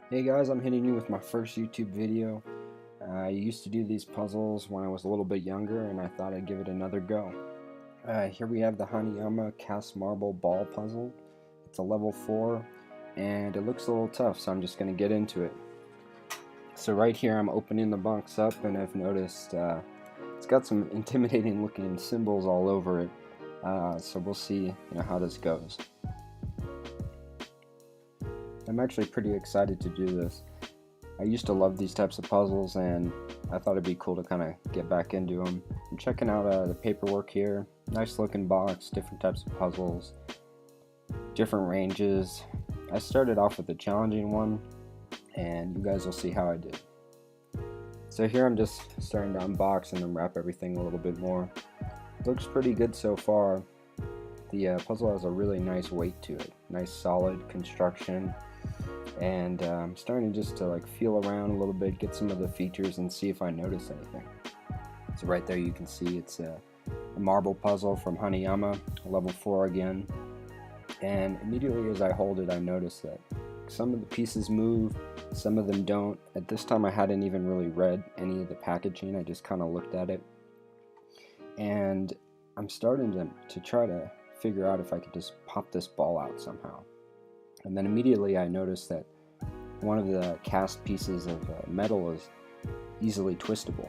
Hey guys, I'm hitting you with my first YouTube video. I used to do these puzzles when I was a little bit younger, and I thought I'd give it another go. Here we have the Hanayama cast marble ball puzzle. It's a level 4, and it looks a little tough, so I'm just going to get into it. So right here I'm opening the box up, and I've noticed it's got some intimidating looking symbols all over it. So we'll see how this goes. I'm actually pretty excited to do this. I used to love these types of puzzles, and I thought it'd be cool to kind of get back into them. I'm checking out the paperwork here. Nice looking box, different types of puzzles, different ranges. I started off with a challenging one, and you guys will see how I did. So here I'm just starting to unbox and unwrap everything a little bit more. Looks pretty good so far. The puzzle has a really nice weight to it, nice solid construction. And I'm starting just to feel around a little bit, get some of the features and see if I notice anything. So right there you can see it's a marble puzzle from Hanayama, level 4 again. And immediately as I hold it, I notice that some of the pieces move, some of them don't. At this time I hadn't even really read any of the packaging, I just kind of looked at it. And I'm starting to try to figure out if I could just pop this ball out somehow. And then immediately I noticed that one of the cast pieces of metal is easily twistable.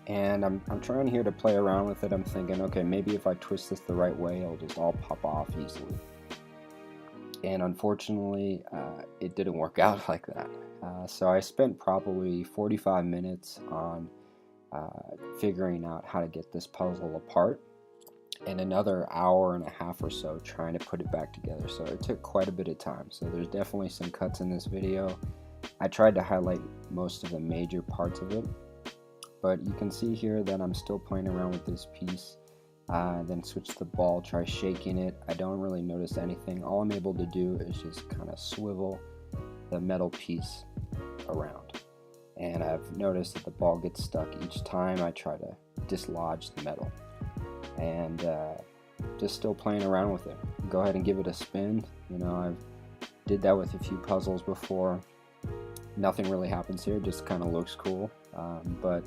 And I'm trying here to play around with it. I'm thinking, okay, maybe if I twist this the right way, it'll just all pop off easily. And unfortunately, it didn't work out like that. So I spent probably 45 minutes on figuring out how to get this puzzle apart, and another hour and a half or so trying to put it back together. So it took quite a bit of time. So there's definitely some cuts in this video. I tried to highlight most of the major parts of it, but you can see here that I'm still playing around with this piece. Then switch the ball, try shaking it. I don't really notice anything. All I'm able to do is just kind of swivel the metal piece around. And I've noticed that the ball gets stuck each time I try to dislodge the metal. And just still playing around with it. Go ahead and give it a spin. I've did that with a few puzzles before. Nothing really happens here, just kind of looks cool, but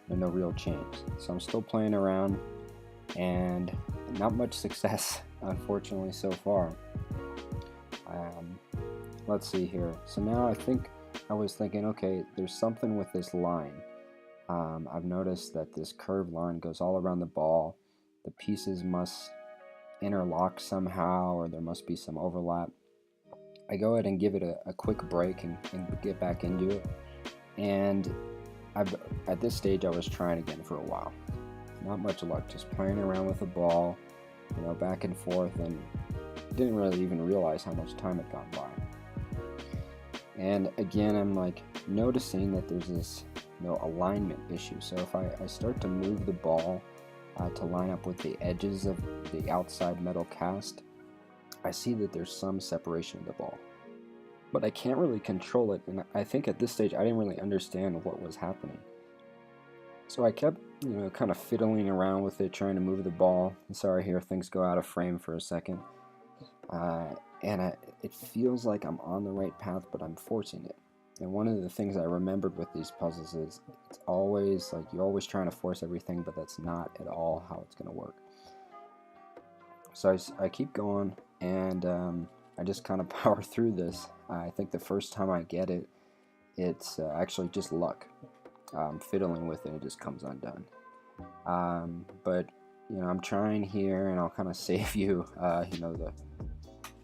no real change. So I'm still playing around, and not much success, unfortunately, so far. Let's see here. So now I was thinking, okay, there's something with this line. I've noticed that this curved line goes all around the ball. The pieces must interlock somehow, or there must be some overlap. I go ahead and give it a quick break and get back into it. And at this stage I was trying again for a while. Not much luck, just playing around with the ball, back and forth, and didn't really even realize how much time had gone by. And again, I'm noticing that there's this alignment issue. So if I start to move the ball to line up with the edges of the outside metal cast, I see that there's some separation of the ball, but I can't really control it. And I think at this stage I didn't really understand what was happening. So I kept kind of fiddling around with it, trying to move the ball. Sorry, here things go out of frame for a second. It feels like I'm on the right path, but I'm forcing it. And one of the things I remembered with these puzzles is it's always you're always trying to force everything, but that's not at all how it's going to work. So I keep going, and I just kind of power through this. I think the first time I get it, it's actually just luck. Fiddling with it, it just comes undone. But I'm trying here, and I'll kind of save you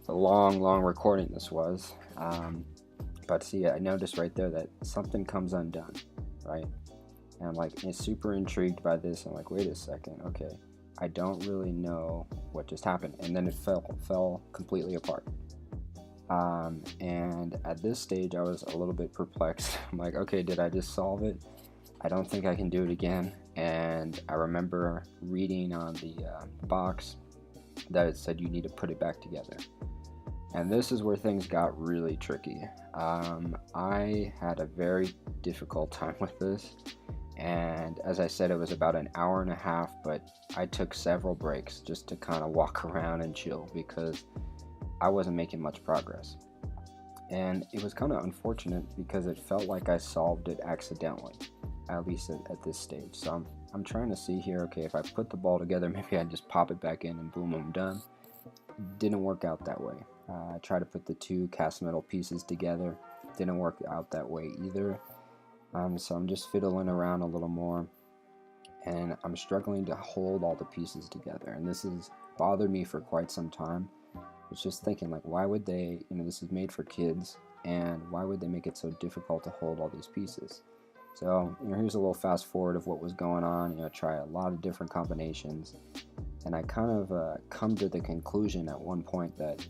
the long recording this was. But see, I noticed right there that something comes undone, right? And I'm super intrigued by this. I'm like, wait a second, okay, I don't really know what just happened. And then it fell completely apart. And at this stage I was a little bit perplexed. I'm like, okay, did I just solve it? I don't think I can do it again. And I remember reading on the box that it said you need to put it back together. And this is where things got really tricky. I had a very difficult time with this, and as I said, it was about an hour and a half, but I took several breaks just to kind of walk around and chill because I wasn't making much progress. And it was kind of unfortunate because it felt like I solved it accidentally, at least at this stage. So I'm trying to see here, okay, if I put the ball together, maybe I just pop it back in and boom, I'm done. Didn't work out that way. I tried to put the two cast metal pieces together. Didn't work out that way either. So I'm just fiddling around a little more, and I'm struggling to hold all the pieces together. And this has bothered me for quite some time. It's just thinking, like, why would they, this is made for kids, and why would they make it so difficult to hold all these pieces? So, here's a little fast forward of what was going on. Try a lot of different combinations, and I kind of come to the conclusion at one point that,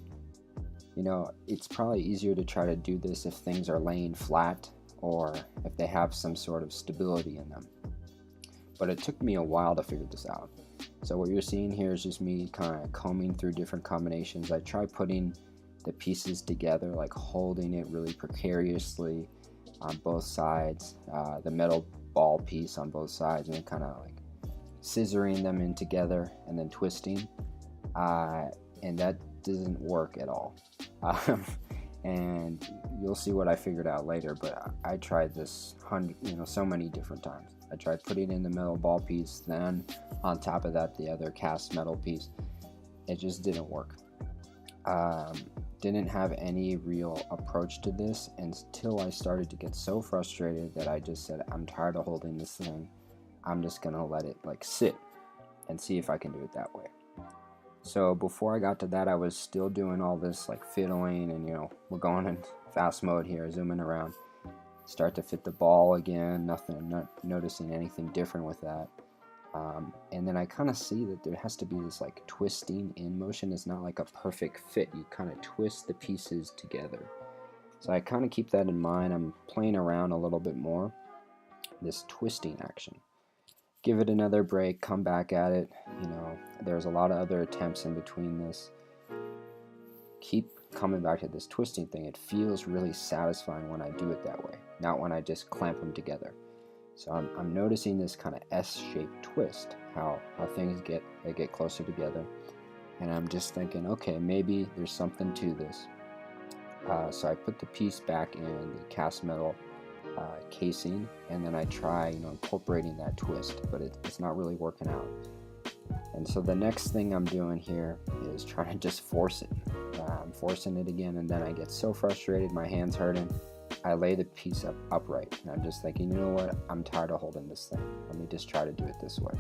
it's probably easier to try to do this if things are laying flat or if they have some sort of stability in them. But it took me a while to figure this out. So what you're seeing here is just me kind of combing through different combinations. I try putting the pieces together, like holding it really precariously on both sides, the metal ball piece on both sides, and then kind of like scissoring them in together and then twisting. And that doesn't work at all. And you'll see what I figured out later, but I tried this so many different times. I tried putting in the metal ball piece, then on top of that the other cast metal piece. It just didn't work. Didn't have any real approach to this until I started to get so frustrated that I just said, I'm tired of holding this thing. I'm just gonna let it sit and see if I can do it that way. So before I got to that, I was still doing all this fiddling, and we're going in fast mode here, zooming around. Start to fit the ball again, not noticing anything different with that. And then I kind of see that there has to be this twisting in motion. It's not like a perfect fit. You kind of twist the pieces together. So I kind of keep that in mind. I'm playing around a little bit more, this twisting action. Give it another break, come back at it. There's a lot of other attempts in between this. Keep coming back to this twisting thing. It feels really satisfying when I do it that way, not when I just clamp them together. So I'm noticing this kind of S-shaped twist, how things get closer together. And I'm just thinking, okay, maybe there's something to this. So I put the piece back in the cast metal casing, and then I try incorporating that twist, but it's not really working out. And so the next thing I'm doing here is trying to just force it. I'm forcing it again, and then I get so frustrated, my hand's hurting. I lay the piece upright, and I'm just thinking, you know what, I'm tired of holding this thing. Let me just try to do it this way.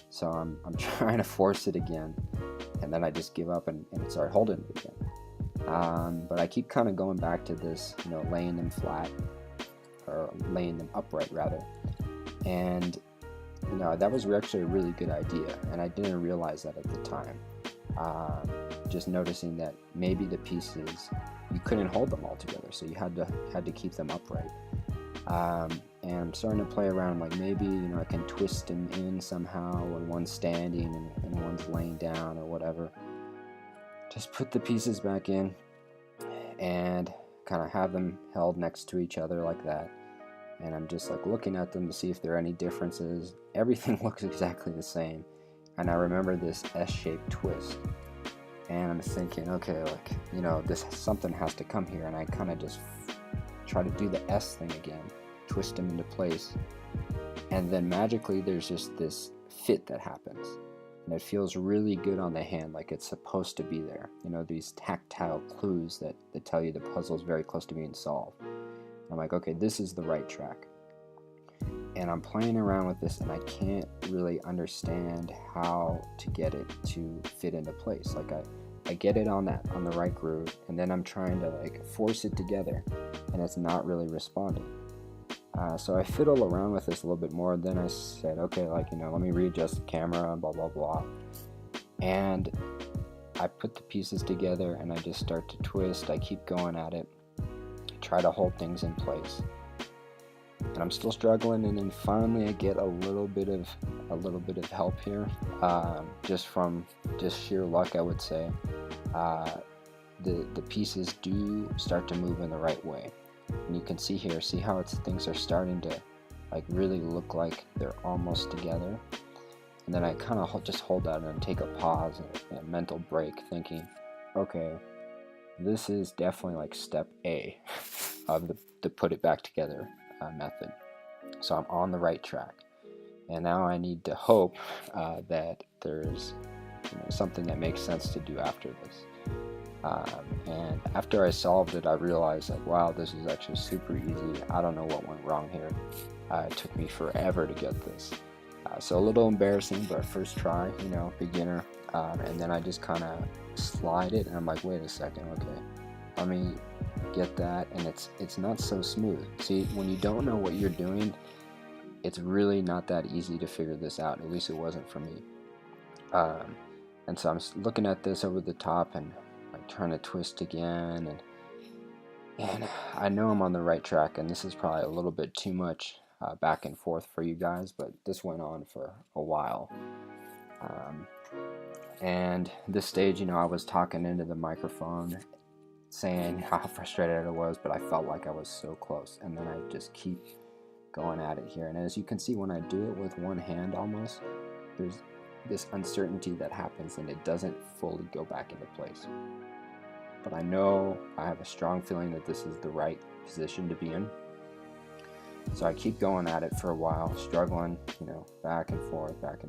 So I'm trying to force it again, and then I just give up and start holding it again. But I keep kind of going back to this, laying them flat, or laying them upright rather. And that was actually a really good idea, and I didn't realize that at the time. Just noticing that maybe the pieces, you couldn't hold them all together, so you had to keep them upright. And I'm starting to play around, maybe I can twist them in somehow when one's standing and one's laying down or whatever. Just put the pieces back in and kind of have them held next to each other like that. And I'm just looking at them to see if there are any differences. Everything looks exactly the same. And I remember this S-shaped twist. And I'm thinking, okay, something has to come here. And I kind of just try to do the S thing again, twist them into place. And then magically there's just this fit that happens. And it feels really good on the hand, like it's supposed to be there. These tactile clues that tell you the puzzle is very close to being solved. I'm like, okay, this is the right track. And I'm playing around with this, and I can't really understand how to get it to fit into place. I get it on the right groove, and then I'm trying to force it together, and it's not really responding. So I fiddle around with this a little bit more. Then I said, okay, let me readjust the camera, blah blah blah. And I put the pieces together, and I just start to twist. I keep going at it, try to hold things in place, and I'm still struggling. And then finally I get a little bit of help here, just sheer luck, I would say. The pieces do start to move in the right way, and you can see how things are starting to really look like they're almost together. And then I kind of just hold that and take a pause and a mental break, thinking, okay, this is definitely like step A of the put it back together method. So I'm on the right track. And now I need to hope that there's something that makes sense to do after this. And after I solved it, I realized like, wow, this is actually super easy. I don't know what went wrong here. It took me forever to get this. So a little embarrassing, but first try, beginner. And then I just kind of slide it, and I'm like, wait a second, okay, let me get that, and it's not so smooth. See, when you don't know what you're doing, it's really not that easy to figure this out. At least it wasn't for me. And so I'm looking at this over the top and like trying to twist again, and I know I'm on the right track, and this is probably a little bit too much back and forth for you guys, but this went on for a while. And this stage, I was talking into the microphone saying how frustrated I was, but I felt like I was so close, and then I just keep going at it here. And as you can see, when I do it with one hand almost, there's this uncertainty that happens and it doesn't fully go back into place. But I know, I have a strong feeling that this is the right position to be in. So I keep going at it for a while, struggling, back and forth, and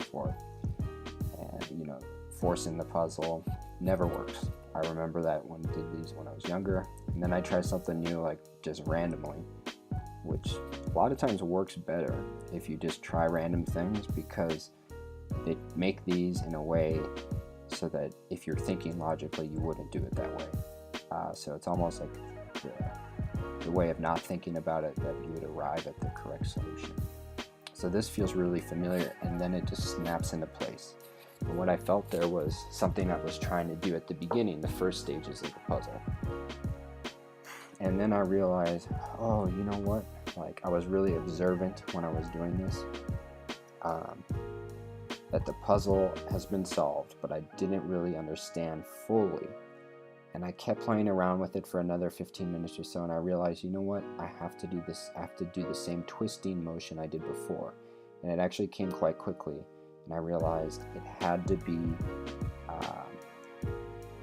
forcing the puzzle never works. I remember that when I did these when I was younger, and then I try something new, like just randomly, which a lot of times works better if you just try random things, because they make these in a way so that if you're thinking logically, you wouldn't do it that way. So it's almost like the way of not thinking about it that you would arrive at the correct solution. So this feels really familiar, and then it just snaps into place. And what I felt there was something I was trying to do at the beginning, the first stages of the puzzle. And then I realized, oh, you know what? Like, I was really observant when I was doing this. That the puzzle has been solved, but I didn't really understand fully. And I kept playing around with it for another 15 minutes or so, and I realized, you know what? I have to do this. I have to do the same twisting motion I did before. And it actually came quite quickly. And I realized it had to be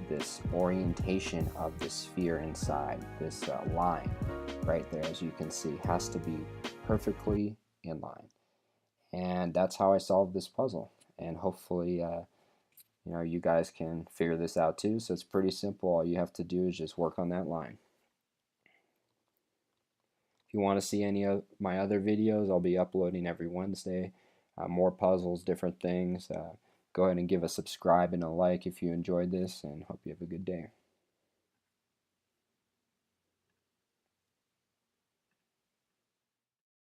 this orientation of the sphere inside, this line right there, as you can see, has to be perfectly in line. And that's how I solved this puzzle. And hopefully, you guys can figure this out too. So it's pretty simple. All you have to do is just work on that line. If you want to see any of my other videos, I'll be uploading every Wednesday. More puzzles, different things. Go ahead and give a subscribe and a like if you enjoyed this, and hope you have a good day.